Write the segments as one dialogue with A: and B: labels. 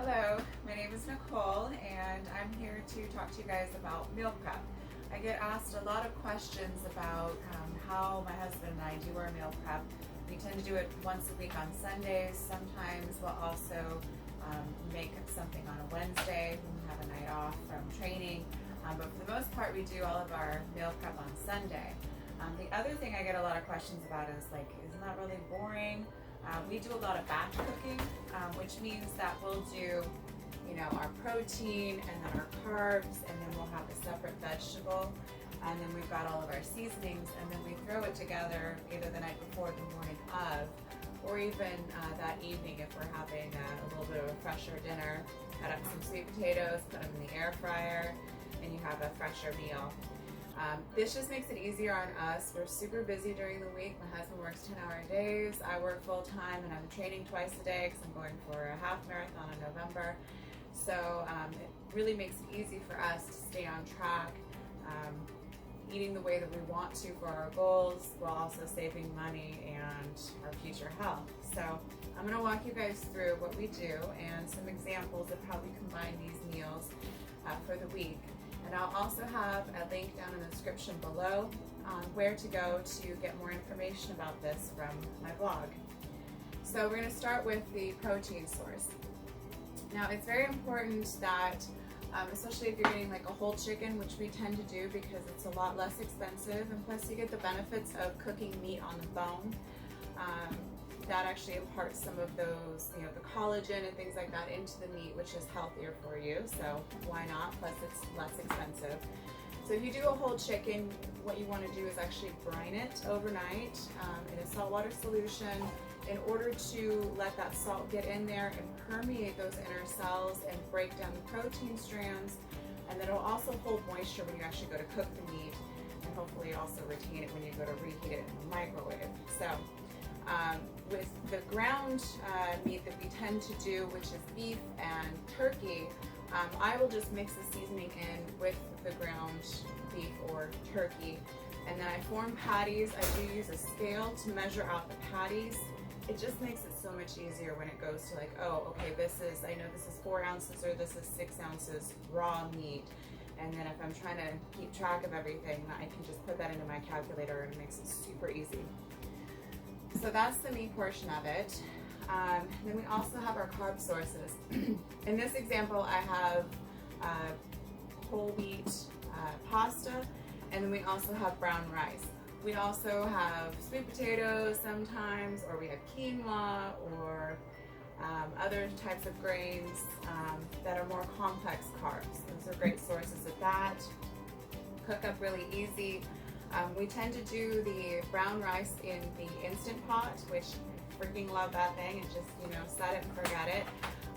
A: Hello, my name is Nicole and I'm here to talk to you guys about meal prep. I get asked a lot of questions about how my husband and I do our meal prep. We tend to do it once a week on Sundays. Sometimes we'll also make something on a Wednesday when we have a night off from training. But for the most part, we do all of our meal prep on Sunday. The other thing I get a lot of questions about is like, isn't that really boring? We do a lot of batch cooking, which means that we'll do, our protein and then our carbs, and then we'll have a separate vegetable, and then we've got all of our seasonings, and then we throw it together either the night before, the morning of, or even that evening if we're having a little bit of a fresher dinner. Cut up some sweet potatoes, put them in the air fryer, and you have a fresher meal. This just makes it easier on us. We're super busy during the week. My husband works 10-hour days. I work full time and I'm training twice a day because I'm going for a half marathon in November. So it really makes it easy for us to stay on track, eating the way that we want to for our goals, while also saving money and our future health. So I'm going to walk you guys through what we do and some examples of how we combine these meals for the week. And I'll also have a link down in the description below on where to go to get more information about this from my blog. So we're going to start with the protein source. Now it's very important that, especially if you're getting like a whole chicken, which we tend to do because it's a lot less expensive, and plus you get the benefits of cooking meat on the bone. That actually imparts some of those, the collagen and things like that into the meat, which is healthier for you. So why not? Plus it's less expensive. So if you do a whole chicken, what you want to do is actually brine it overnight in a saltwater solution in order to let that salt get in there and permeate those inner cells and break down the protein strands. And then it'll also hold moisture when you actually go to cook the meat, and hopefully also retain it when you go to reheat it in the microwave. So with the ground meat that we tend to do, which is beef and turkey, I will just mix the seasoning in with the ground beef or turkey, and then I form patties. I do use a scale to measure out the patties. It just makes it so much easier when it goes to like, oh, okay, I know this is 4 ounces or this is 6 ounces raw meat. And then if I'm trying to keep track of everything, I can just put that into my calculator and it makes it super easy. So that's the meat portion of it. Then we also have our carb sources. In this example, I have whole wheat pasta, and then we also have brown rice. We also have sweet potatoes sometimes, or we have quinoa, or other types of grains that are more complex carbs. Those are great sources of that. Cook up really easy. We tend to do the brown rice in the Instant Pot, which I freaking love that thing. It's just, set it and forget it.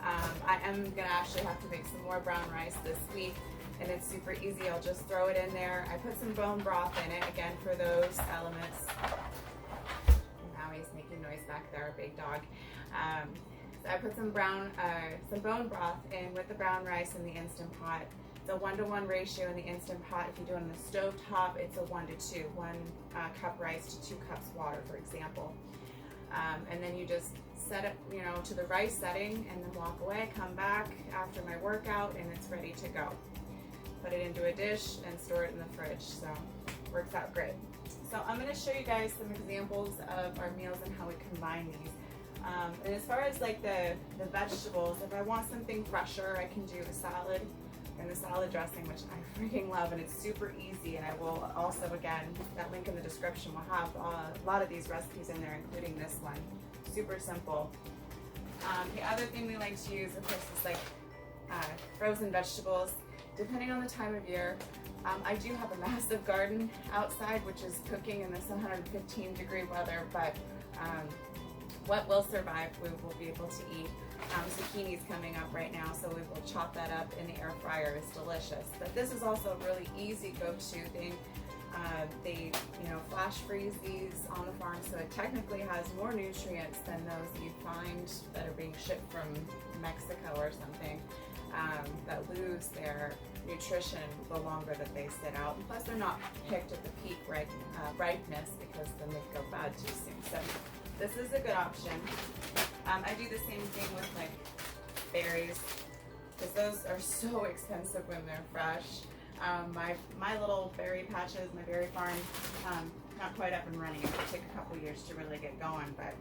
A: I am gonna actually have to make some more brown rice this week, and it's super easy. I'll just throw it in there. I put some bone broth in it, again, for those elements. Now he's making noise back there, big dog. So I put some bone broth in with the brown rice in the Instant Pot. It's a 1-to-1 ratio in the Instant Pot. If you do it on the stove top, it's a 1-to-2, 1 cup rice to 2 cups water, for example. And then you just set it, to the rice setting, and then walk away, come back after my workout, and it's ready to go. Put it into a dish and store it in the fridge, so works out great. So I'm gonna show you guys some examples of our meals and how we combine these. And as far as like the vegetables, if I want something fresher, I can do a salad and the salad dressing, which I freaking love, and it's super easy. And I will also, again, that link in the description will have a lot of these recipes in there, including this one. Super simple. The other thing we like to use, of course, is like frozen vegetables. Depending on the time of year, I do have a massive garden outside, which is cooking in this 115-degree weather, but what will survive, we will be able to eat. Zucchini's coming up right now, so we will chop that up in the air fryer. It's delicious. But this is also a really easy go-to thing. They, flash freeze these on the farm, so it technically has more nutrients than those that you find that are being shipped from Mexico or something, that lose their nutrition the longer that they sit out. And plus, they're not picked at the peak ripeness, because then they go bad too soon. So this is a good option. I do the same thing with like berries, because those are so expensive when they're fresh. My little berry patches, my berry farm, not quite up and running. It will take a couple years to really get going, but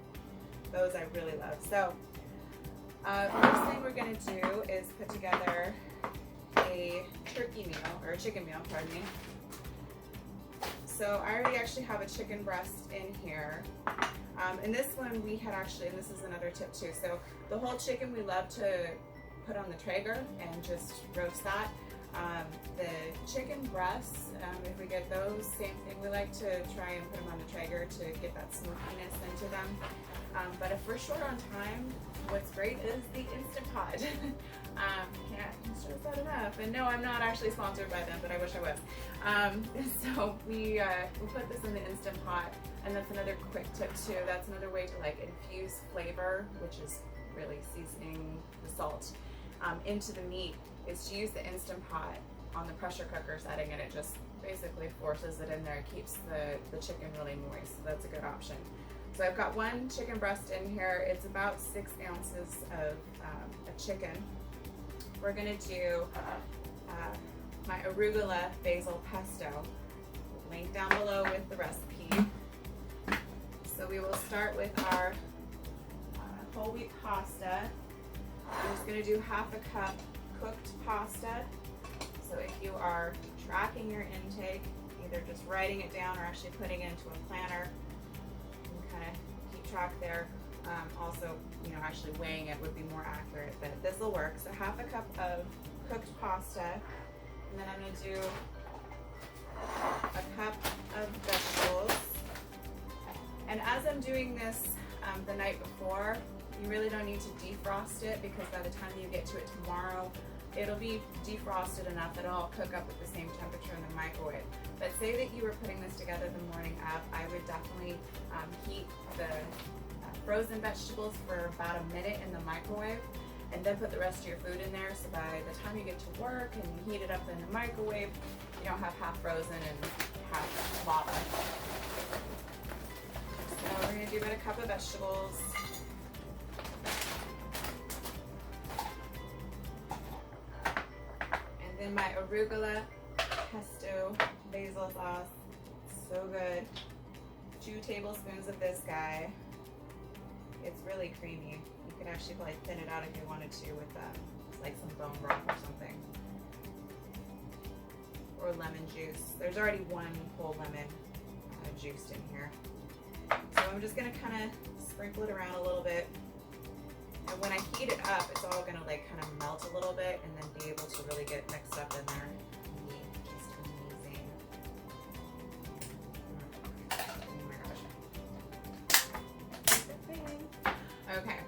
A: those I really love. So first thing we're gonna do is put together a turkey meal, or a chicken meal, pardon me. So I already actually have a chicken breast in here. And this one we had actually, and this is another tip too. So the whole chicken we love to put on the Traeger and just roast that. The chicken breasts, if we get those, same thing. We like to try and put them on the Traeger to get that smokiness into them. But if we're short on time, what's great is the Instant Pot. Can't stress that enough. And no, I'm not actually sponsored by them, but I wish I was. So we put this in the Instant Pot, and that's another quick tip too. That's another way to like infuse flavor, which is really seasoning the salt into the meat, is to use the Instant Pot on the pressure cooker setting, and it just basically forces it in there. It keeps the chicken really moist, so that's a good option. So I've got one chicken breast in here. It's about 6 ounces of a chicken. We're gonna do my arugula basil pesto. Link down below with the recipe. So we will start with our whole wheat pasta. I'm just gonna do half a cup cooked pasta. So if you are tracking your intake, either just writing it down or actually putting it into a planner, you can kind of keep track there. Also, you know, actually weighing it would be more accurate, but this will work. So half a cup of cooked pasta, and then I'm gonna do a cup of vegetables. And as I'm doing this the night before, you really don't need to defrost it, because by the time you get to it tomorrow, it'll be defrosted enough that it'll all cook up at the same temperature in the microwave. But say that you were putting this together the morning of, I would definitely heat the frozen vegetables for about a minute in the microwave, and then put the rest of your food in there, so by the time you get to work and you heat it up in the microwave, you don't have half frozen and half bottom. So we're going to do about a cup of vegetables. And then my arugula pesto basil sauce. So good. 2 tablespoons of this guy. It's really creamy. You could actually probably thin it out if you wanted to with like some bone broth or something. Or lemon juice. There's already 1 whole lemon juiced in here. So I'm just gonna kind of sprinkle it around a little bit. And when I heat it up, it's all gonna like kind of melt a little bit, and then be able to really get mixed up in there. Just amazing. Okay,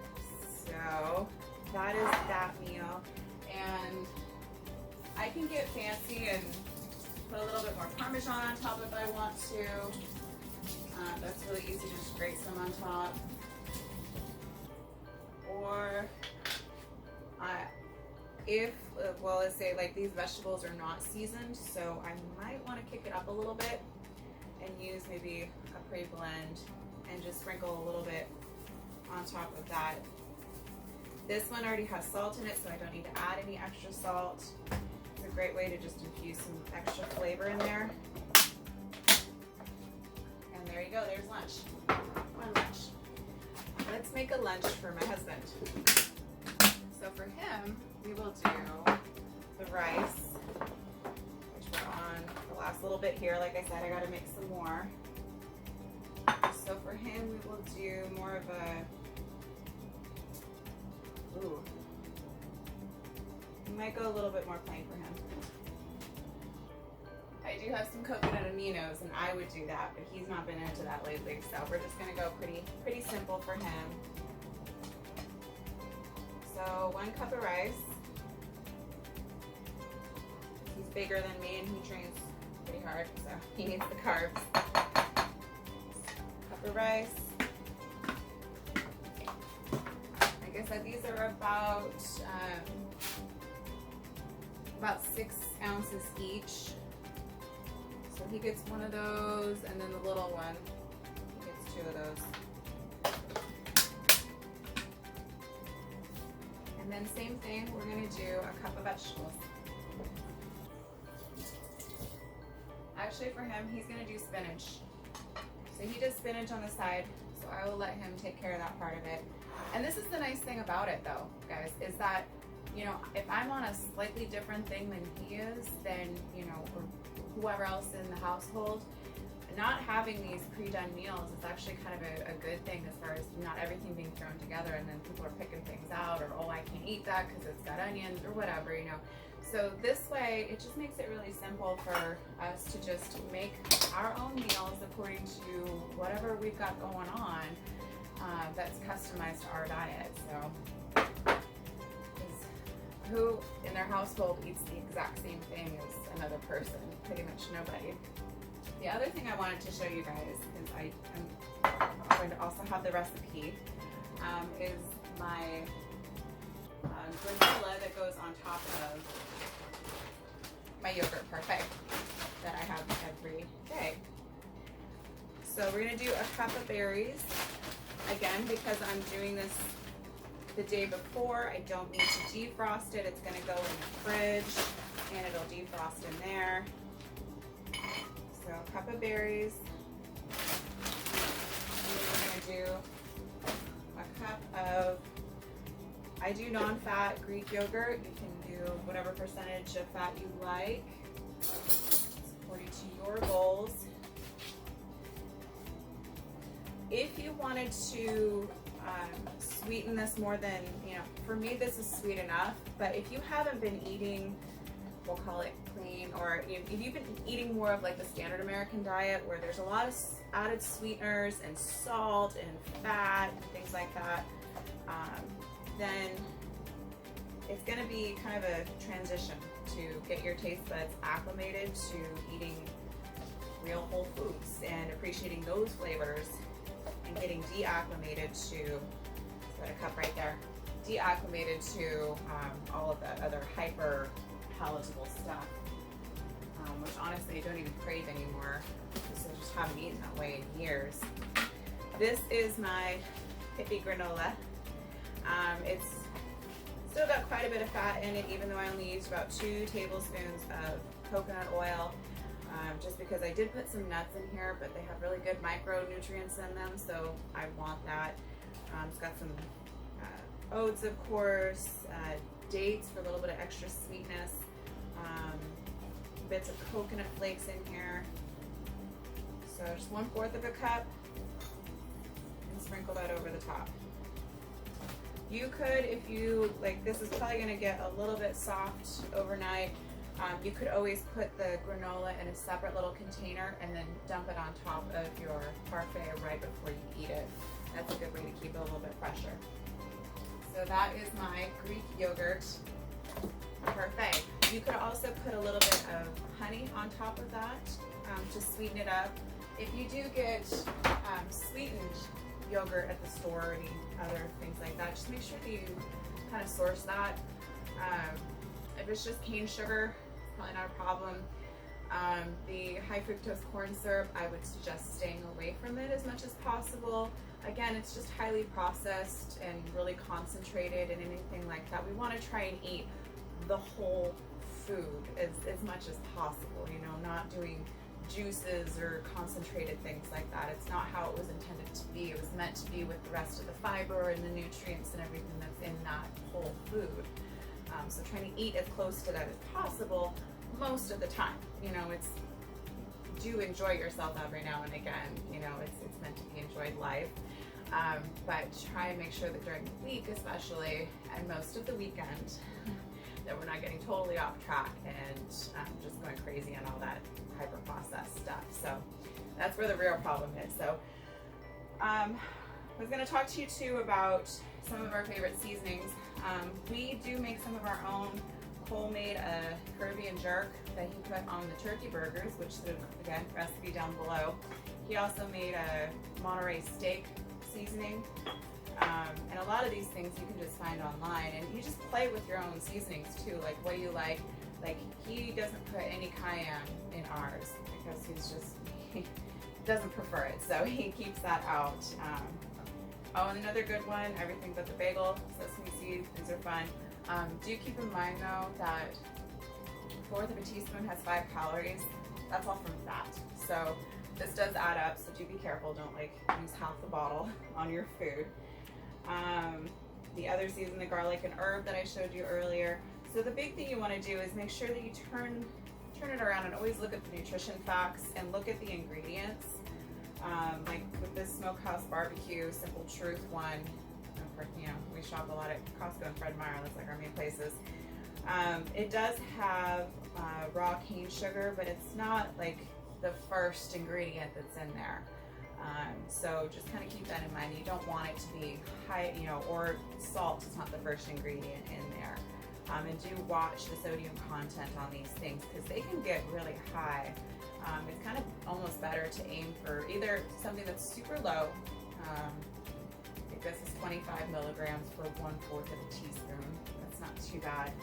A: so that is that meal, and I can get fancy and put a little bit more Parmesan on top if I want to. That's really easy, just grate some on top. Or well, let's say like these vegetables are not seasoned, so I might want to kick it up a little bit and use maybe a pre-blend and just sprinkle a little bit on top of that. This one already has salt in it, so I don't need to add any extra salt. It's a great way to just infuse some extra flavor in there. And there you go, there's lunch. One lunch. Let's make a lunch for my husband. So for him, we will do the rice, which we're on the last little bit here. Like I said, I gotta make some more. So for him, we will do more of a, we might go a little bit more plain for him. I do have some coconut aminos, and I would do that, but he's not been into that lately, so we're just gonna go pretty simple for him. So 1 cup of rice. He's bigger than me, and he trains pretty hard, so he needs the carbs. Cup of rice. Like I said, these are about 6 ounces each. So he gets 1 of those, and then the little one, he gets 2 of those. And then And same thing, we're gonna do a cup of vegetables. Actually for him, he's gonna do spinach. So he does spinach on the side, so I will let him take care of that part of it. And this is the nice thing about it though, guys, is that, you know, if I'm on a slightly different thing than he is, then, you know, or whoever else in the household, not having these pre-done meals is actually kind of a good thing, as far as not everything being thrown together and then people are picking things out, or, oh, I can't eat that because it's got onions or whatever, you know. So this way, it just makes it really simple for us to just make our own meals according to whatever we've got going on, that's customized to our diet. So who in their household eats the exact same thing as another person? Pretty much nobody. The other thing I wanted to show you guys, is I'm going to also have the recipe, is my granola that goes on top of my yogurt parfait that I have every day. So we're going to do a cup of berries. Again, because I'm doing this the day before, I don't need to defrost it. It's going to go in the fridge and it'll defrost in there. So a cup of berries. And then we're going to do a cup of, I do non-fat Greek yogurt. You can do whatever percentage of fat you like, according to your goals. If you wanted to sweeten this more than, you know, for me this is sweet enough, but if you haven't been eating, we'll call it clean, or if you've been eating more of like the standard American diet where there's a lot of added sweeteners and salt and fat and things like that, then it's going to be kind of a transition to get your taste buds acclimated to eating real whole foods and appreciating those flavors, and getting deacclimated to, got a cup right there, deacclimated to all of that other hyper palatable stuff, which honestly I don't even crave anymore, because I just haven't eaten that way in years. This is my hippie granola. It's still got quite a bit of fat in it, even though I only used about 2 tablespoons of coconut oil, just because I did put some nuts in here, but they have really good micronutrients in them, so I want that. It's got some oats, of course, dates for a little bit of extra sweetness, bits of coconut flakes in here. So just 1/4 of a cup, and sprinkle that over the top. You could, if you like, this is probably going to get a little bit soft overnight. You could always put the granola in a separate little container and then dump it on top of your parfait right before you eat it. That's a good way to keep it a little bit fresher. So that is my Greek yogurt parfait. You could also put a little bit of honey on top of that to sweeten it up. If you do get sweetened yogurt at the store or any other things like that, just make sure that you kind of source that. If it's just cane sugar, it's probably not a problem. The high fructose corn syrup, I would suggest staying away from it as much as possible. Again, it's just highly processed and really concentrated and anything like that. We want to try and eat the whole food as much as possible, you know, not doing juices or concentrated things like that. It's not how it was intended to be. It was meant to be with the rest of the fiber and the nutrients and everything that's in that whole food. So trying to eat as close to that as possible most of the time. You know, do enjoy yourself every now and again. You know, it's meant to be enjoyed life. But try and make sure that during the week especially, and most of the weekend, that we're not getting totally off track and just going crazy on all that hyper processed stuff. So that's where the real problem is. So I was going to talk to you too about some of our favorite seasonings. We do make some of our own. Cole made a Caribbean jerk that he put on the turkey burgers, which is, again, recipe down below. He also made a Monterey steak seasoning. And a lot of these things you can just find online, and you just play with your own seasonings too. Like, what do you like? Like, he doesn't put any cayenne in ours because he doesn't prefer it, so he keeps that out. Oh, and another good one, everything but the bagel, sesame seeds, these are fun. Do keep in mind though that a fourth of a teaspoon has 5 calories. That's all from fat. So this does add up, so do be careful. Don't like use half the bottle on your food. The other season, the garlic and herb that I showed you earlier. So the big thing you want to do is make sure that you turn it around and always look at the nutrition facts and look at the ingredients. Like with this Smokehouse Barbecue Simple Truth one, you know, we shop a lot at Costco and Fred Meyer. That's like our main places. It does have raw cane sugar, but it's not like the first ingredient that's in there. So just kind of keep that in mind. You don't want it to be high, you know, or salt is not the first ingredient in there. And do watch the sodium content on these things because they can get really high. It's kind of almost better to aim for either something that's super low. This is 25 milligrams for 1/4 of a teaspoon. That's not too bad.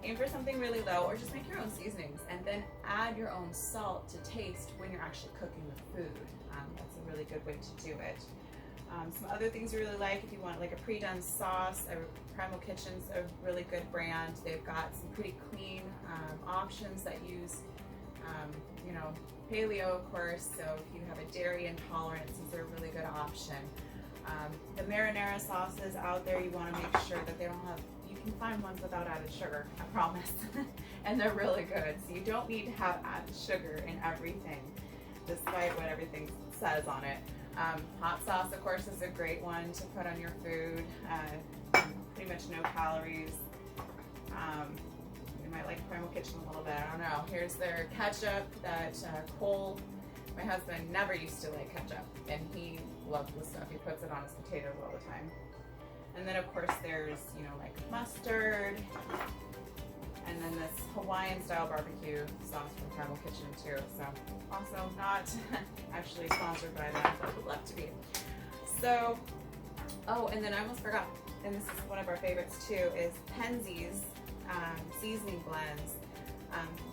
A: Aim for something really low, or just make your own seasonings and then add your own salt to taste when you're actually cooking the food. That's a really good way to do it. Some other things you really like, if you want like a pre-done sauce, Primal Kitchen's a really good brand. They've got some pretty clean options that use, you know, paleo of course, so if you have a dairy intolerance, these are a really good option. The marinara sauces out there, you want to make sure that they don't have, you can find ones without added sugar, I promise, and they're really good. So you don't need to have added sugar in everything, despite what everything says on it. Hot sauce, of course, is a great one to put on your food. Pretty much no calories. You might like Primal Kitchen a little bit, I don't know. Here's their ketchup that Cole, my husband, never used to like ketchup, and he loves this stuff. He puts it on his potatoes all the time. And then of course there's, you know, like mustard, and then this Hawaiian style barbecue sauce from Primal Kitchen too. So also not actually sponsored by them, but would love to be. So, oh, and then I almost forgot, and this is one of our favorites too, is Penzeys seasoning blends.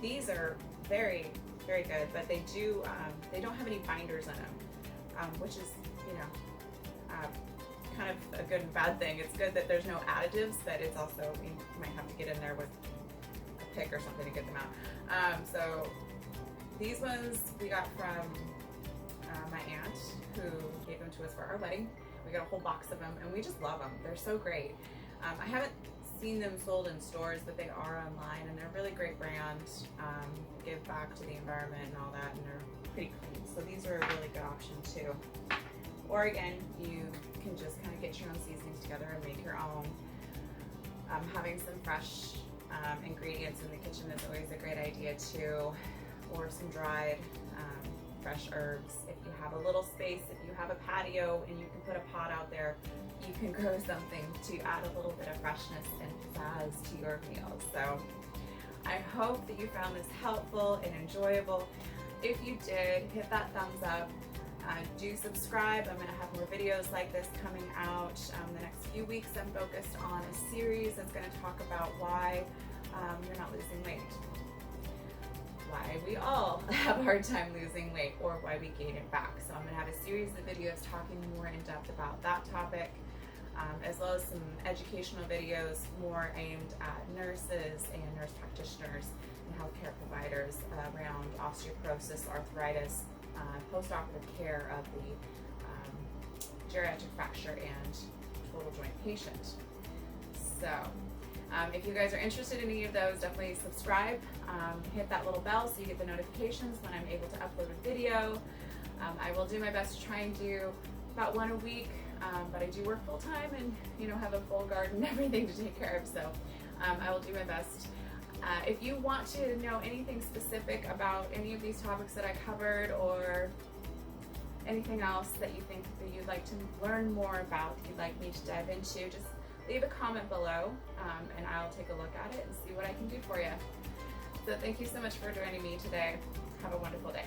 A: These are very, very good, but they do, they don't have any binders in them, which is, you know, kind of a good and bad thing. It's good that there's no additives, but it's also, you might have to get in there with a pick or something to get them out. So these ones we got from my aunt, who gave them to us for our wedding. We got a whole box of them, and we just love them. They're so great. I haven't seen them sold in stores, but they are online, and they're a really great brand. Give back to the environment and all that, and they're pretty clean. So these are a really good option too. Or again, you can just kind of get your own seasonings together and make your own. Having some fresh ingredients in the kitchen is always a great idea too, or some dried fresh herbs. If you have a little space, if you have a patio and you can put a pot out there, you can grow something to add a little bit of freshness and pizzazz to your meals. So I hope that you found this helpful and enjoyable. If you did, hit that thumbs up. Do subscribe. I'm going to have more videos like this coming out. The next few weeks I'm focused on a series that's going to talk about why you're not losing weight. Why we all have a hard time losing weight, or why we gain it back. So I'm going to have a series of videos talking more in depth about that topic, as well as some educational videos more aimed at nurses and nurse practitioners and healthcare providers around osteoporosis, arthritis, post-operative care of the geriatric fracture and total joint patient. So if you guys are interested in any of those, definitely subscribe. Hit that little bell so you get the notifications when I'm able to upload a video. I will do my best to try and do about one a week, but I do work full time and, you know, have a full garden and everything to take care of, so I will do my best. If you want to know anything specific about any of these topics that I covered, or anything else that you think that you'd like to learn more about, if you'd like me to dive into, just leave a comment below, and I'll take a look at it and see what I can do for you. So thank you so much for joining me today. Have a wonderful day.